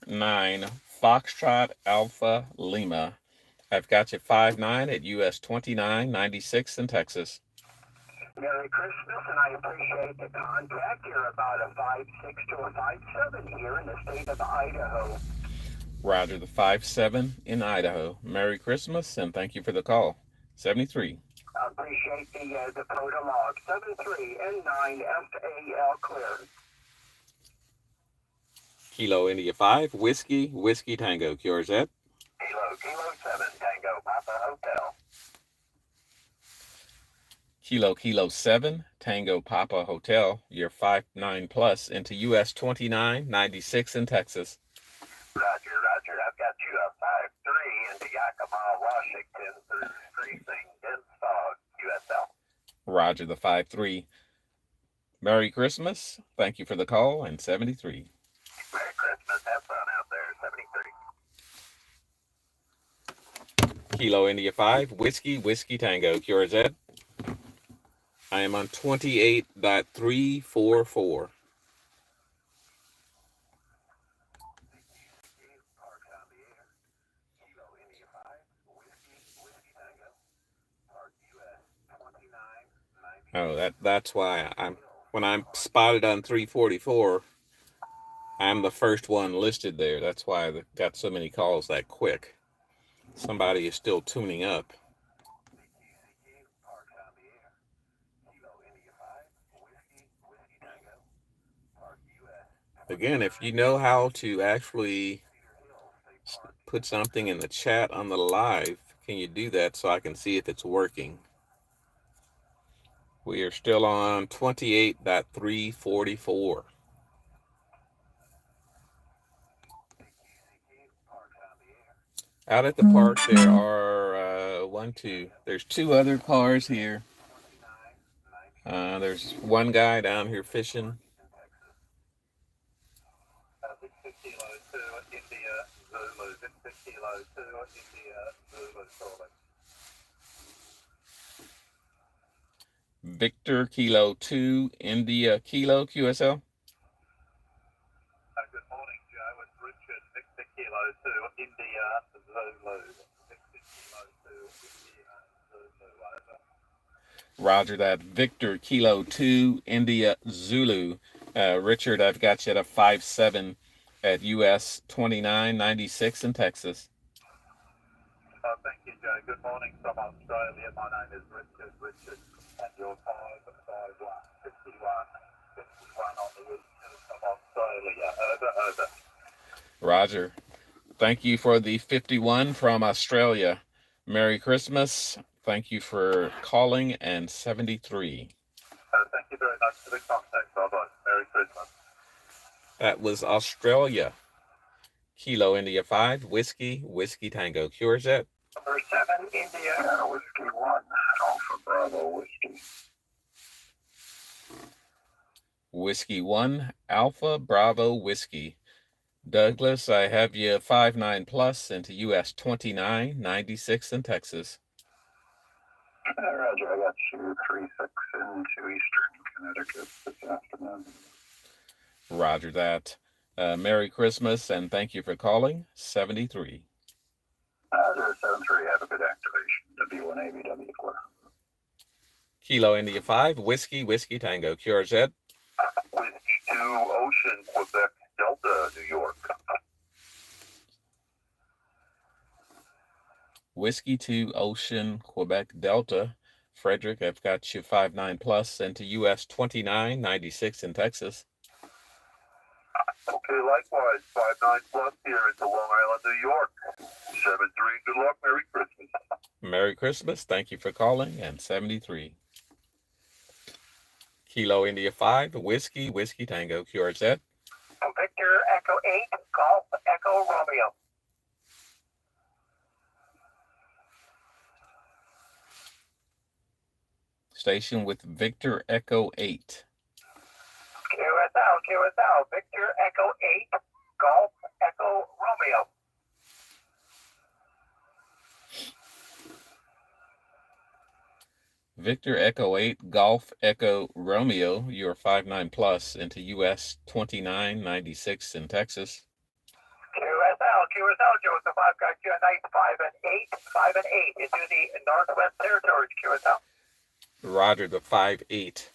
9, Foxtrot Alpha Lima. I've got you 5-9 at US-2996 in Texas. Merry Christmas, and I appreciate the contact. You're about a 5.6 to a 5.7 here in the state of Idaho. Roger, the 5-7 in Idaho. Merry Christmas, and thank you for the call. 73. I appreciate the POTA log. 73 N9 FAL clear. Kilo India 5, Whiskey, Whiskey Tango. QRZ. Kilo 7 Tango Papa Hotel. Kilo 7, Tango Papa Hotel. You're 5-9 plus into US-2996 in Texas. Roger. I've got you a 5-3 into Yakima, Washington through freezing dense fog, USL. Roger, the 5-3. Merry Christmas. Thank you for the call, and 73. Merry Christmas. Have fun out there, 73. Kilo India 5, Whiskey, Whiskey Tango. QRZ. I am on 28.344. Oh, that's why when I'm spotted on 344, I'm the first one listed there. That's why I got so many calls that quick. Somebody is still tuning up. Again, if you know how to actually put something in the chat on the live, can you do that so I can see if it's working? We are still on 28.344. Out at the park, there are there's 2 other cars here. There's one guy down here fishing. Victor Kilo 2, India Kilo, QSL. Good morning, Joe. It's Richard, Victor Kilo 2, India Zulu. Victor Kilo 2, India Zulu, over. Roger that. Victor Kilo 2, India Zulu. Richard, I've got you at a 5.7 at US-2996 in Texas. Thank you, Joe. Good morning from Australia. My name is Richard. And your 551 on the east coast of Australia. Over. Roger. Thank you for the 51 from Australia. Merry Christmas. Thank you for calling, and 73. Thank you very much for the contact. Bye-bye. Merry Christmas. That was Australia. Kilo India 5, Whiskey Tango. Curzet. Number 7, India, Whiskey 1, Alpha Bravo Whiskey. Whiskey 1, Alpha Bravo Whiskey. Douglas, I have you 5.9 plus into US-2996 in Texas. Roger, I got you 3-6 into Eastern Connecticut this afternoon. Roger that. Merry Christmas, and thank you for calling. 73. 073, have a good activation. W1ABW Clear. Kilo India 5, Whiskey Tango. QRZ. Whiskey 2, Ocean, Quebec, Delta, New York. Whiskey 2, Ocean, Quebec, Delta. Frederick, I've got you 5.9 plus into US-2996 in Texas. Okay, likewise, 5.9 plus here into Long Island, New York. 7-3, good luck, Merry Christmas. Merry Christmas, thank you for calling, and 73. Kilo India 5, Whiskey Tango. QRZ. Victor Echo 8, Golf Echo Romeo. Station with Victor Echo 8. QSL, Victor Echo 8, Golf Echo Romeo. Victor Echo 8, Golf Echo Romeo. You're 5.9 plus into US-2996 in Texas. QSL, Joseph, I've got you a nice 5 and 8 into the Northwest Territories, QSL. Roger, the 5.8.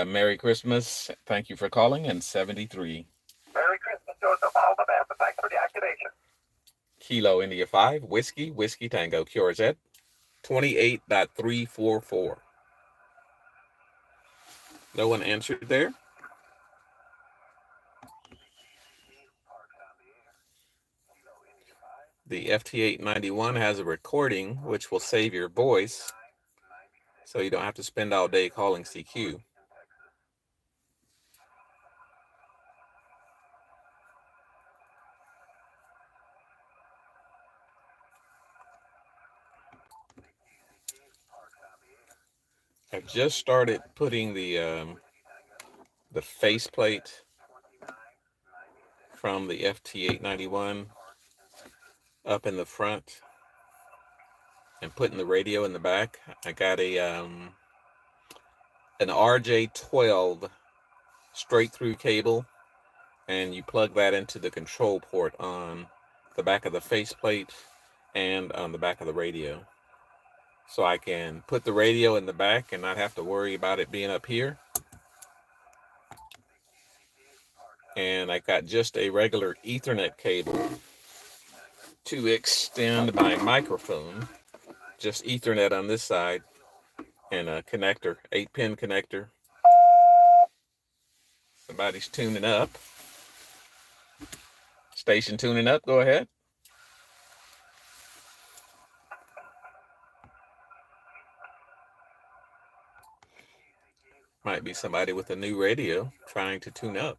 Merry Christmas. Thank you for calling, and 73. Merry Christmas, Joseph. All the best. Thanks for the activation. Kilo India 5, Whiskey Tango. QRZ. 28.344. No one answered there. The FT891 has a recording which will save your voice, so you don't have to spend all day calling CQ. I've just started putting the faceplate from the FT891 up in the front and putting the radio in the back. I got a an RJ12 straight through cable, and you plug that into the control port on the back of the faceplate and on the back of the radio. So I can put the radio in the back and not have to worry about it being up here. And I got just a regular Ethernet cable to extend my microphone. Just Ethernet on this side and a connector, 8-pin connector. Somebody's tuning up. Station tuning up, go ahead. Might be somebody with a new radio trying to tune up.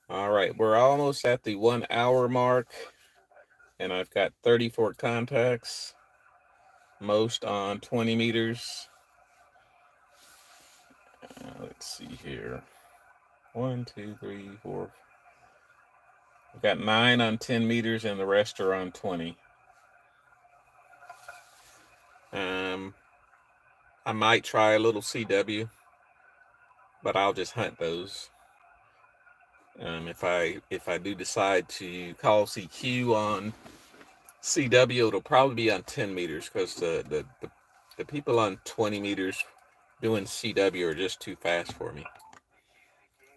All right, we're almost at the 1 hour mark, and I've got 34 contacts, most on 20 meters. Let's see here. 1, 2, 3, 4. I've got 9 on 10 meters, and the rest are on 20. I might try a little CW, but I'll just hunt those. If I do decide to call CQ on CW, it'll probably be on 10 meters, because the people on 20 meters doing CW are just too fast for me.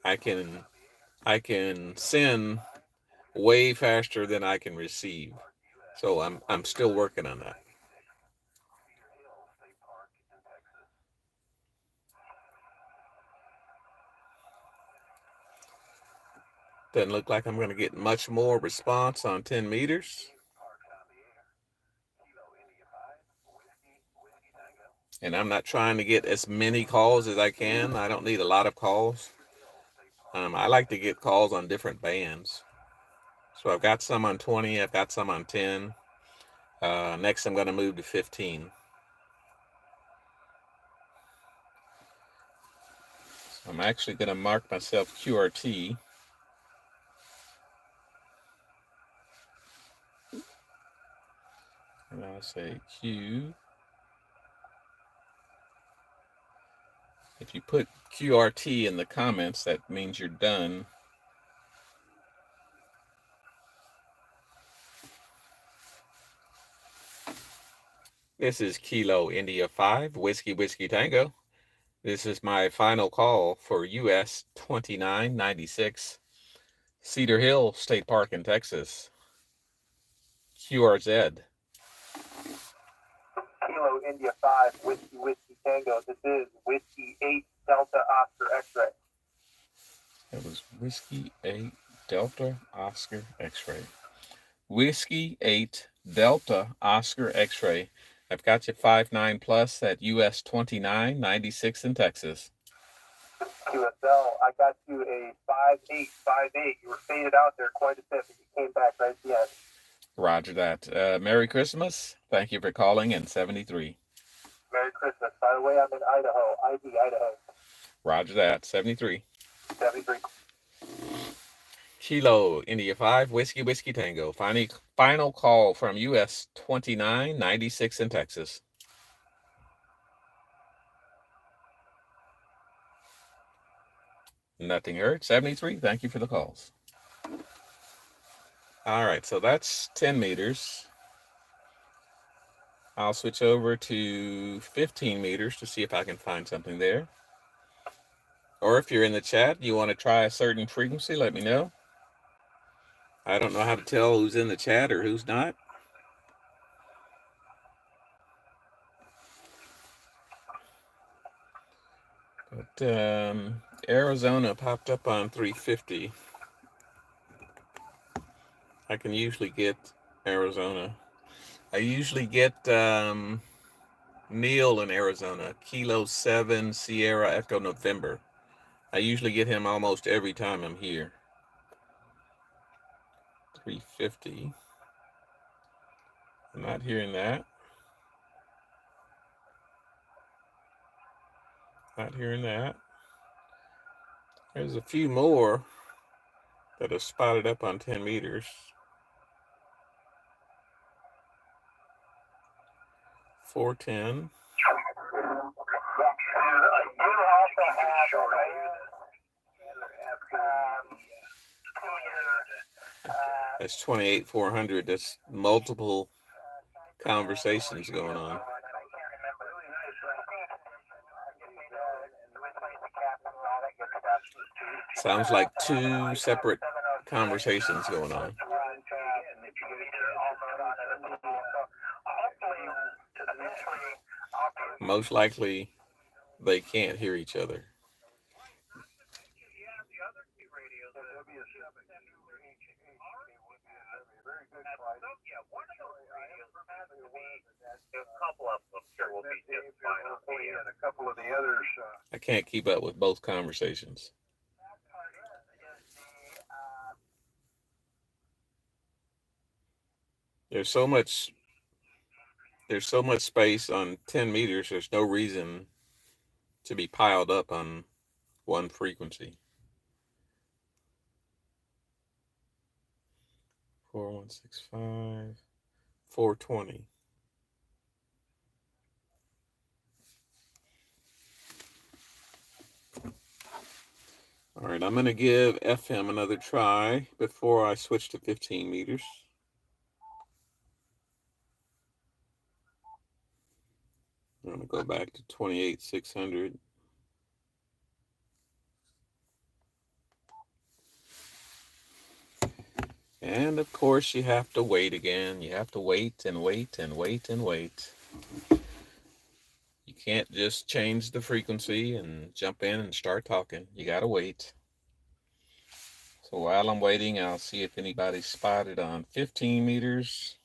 I can send way faster than I can receive. So I'm still working on that. Doesn't look like I'm going to get much more response on 10 meters. And I'm not trying to get as many calls as I can. I don't need a lot of calls. I like to get calls on different bands. So I've got some on 20. I've got some on 10. Next, I'm going to move to 15. So I'm actually going to mark myself QRT. And I'll say Q. If you put QRT in the comments, that means you're done. This is Kilo India 5, Whiskey Whiskey Tango. This is my final call for US-2996, Cedar Hill State Park in Texas. QRZ. Kilo India 5, Whiskey Whiskey Tango. This is Whiskey 8 Delta Oscar X-Ray. That was Whiskey 8 Delta Oscar X-Ray. Whiskey 8 Delta Oscar X-Ray. I've got you 5-9 plus at US-2996 in Texas. QSL, I got you a 5-8. You were faded out there quite a bit, but you came back right at the end. Roger that. Merry Christmas. Thank you for calling in 73. Merry Christmas. By the way, I'm in Idaho. ID, Idaho. Roger that. 73. 73. Kilo India 5, Whiskey Whiskey Tango. Final call from US-2996 in Texas. Nothing heard. 73. Thank you for the calls. All right, so that's 10 meters. I'll switch over to 15 meters to see if I can find something there. Or if you're in the chat, you want to try a certain frequency, let me know. I don't know how to tell who's in the chat or who's not. But Arizona popped up on 350. I can usually get Arizona. I usually get Neil in Arizona, Kilo 7 Sierra Echo November. I usually get him almost every time I'm here. 350. I'm not hearing that. Not hearing that. There's a few more that have spotted up on 10 meters. 410. That's 28,400. That's multiple conversations going on. Sounds like two separate conversations going on. Most likely they can't hear each other. I can't keep up with both conversations. There's so much space on 10 meters. There's no reason to be piled up on one frequency. 4165, 420. All right, I'm going to give FM another try before I switch to 15 meters. I'm going to go back to 28,600. And of course you have to wait again. You have to wait and wait and wait and wait. You can't just change the frequency and jump in and start talking. You gotta wait. So while I'm waiting, I'll see if anybody's spotted on 15 meters.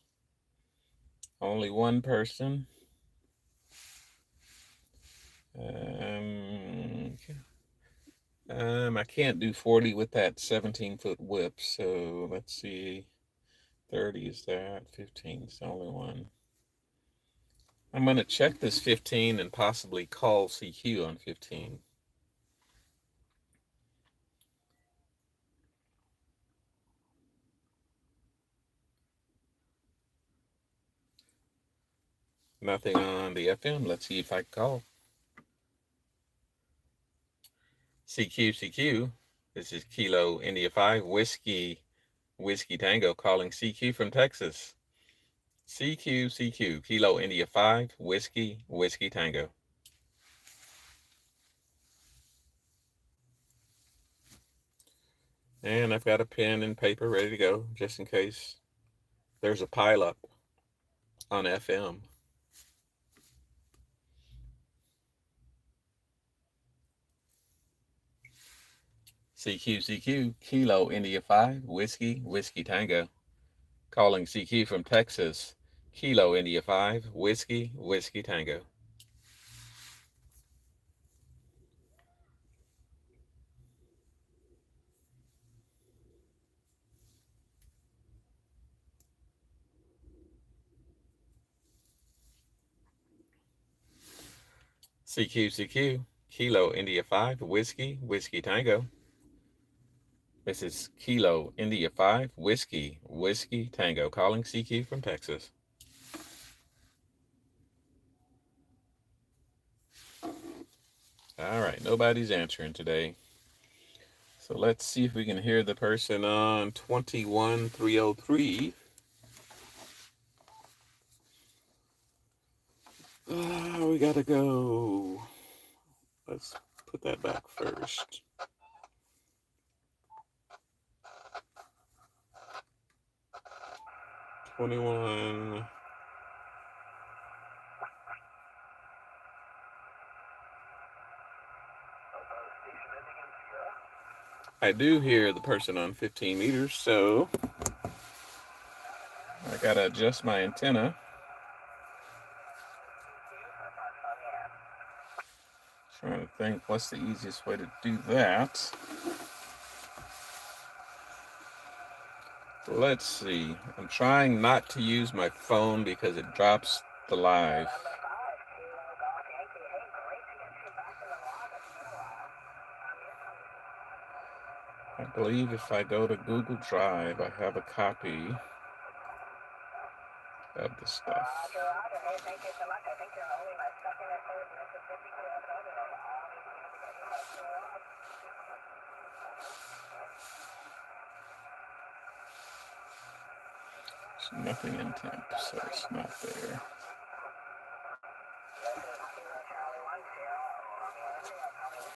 Only one person. I can't do 40 with that 17-foot whip, so let's see. 30 is that, 15 is the only one. I'm going to check this 15 and possibly call CQ on 15. Nothing on the FM. Let's see if I can call. CQ. This is Kilo India 5 Whiskey Tango calling CQ from Texas. CQ Kilo India 5 Whiskey Tango. And I've got a pen and paper ready to go just in case there's a pileup on FM. CQ Kilo India 5 Whiskey Tango calling CQ from Texas. Kilo India 5 Whiskey Tango. CQ Kilo India 5 Whiskey Tango. This is Kilo India 5 Whiskey Tango calling CQ from Texas. All right, nobody's answering today. So let's see if we can hear the person on 21,303. We gotta go. Let's put that back first. '21. I do hear the person on 15 meters, so I gotta adjust my antenna. Trying to think what's the easiest way to do that. Let's see. I'm trying not to use my phone because it drops the live. I believe if I go to Google Drive, I have a copy of the stuff. There's nothing in temp, so it's not there.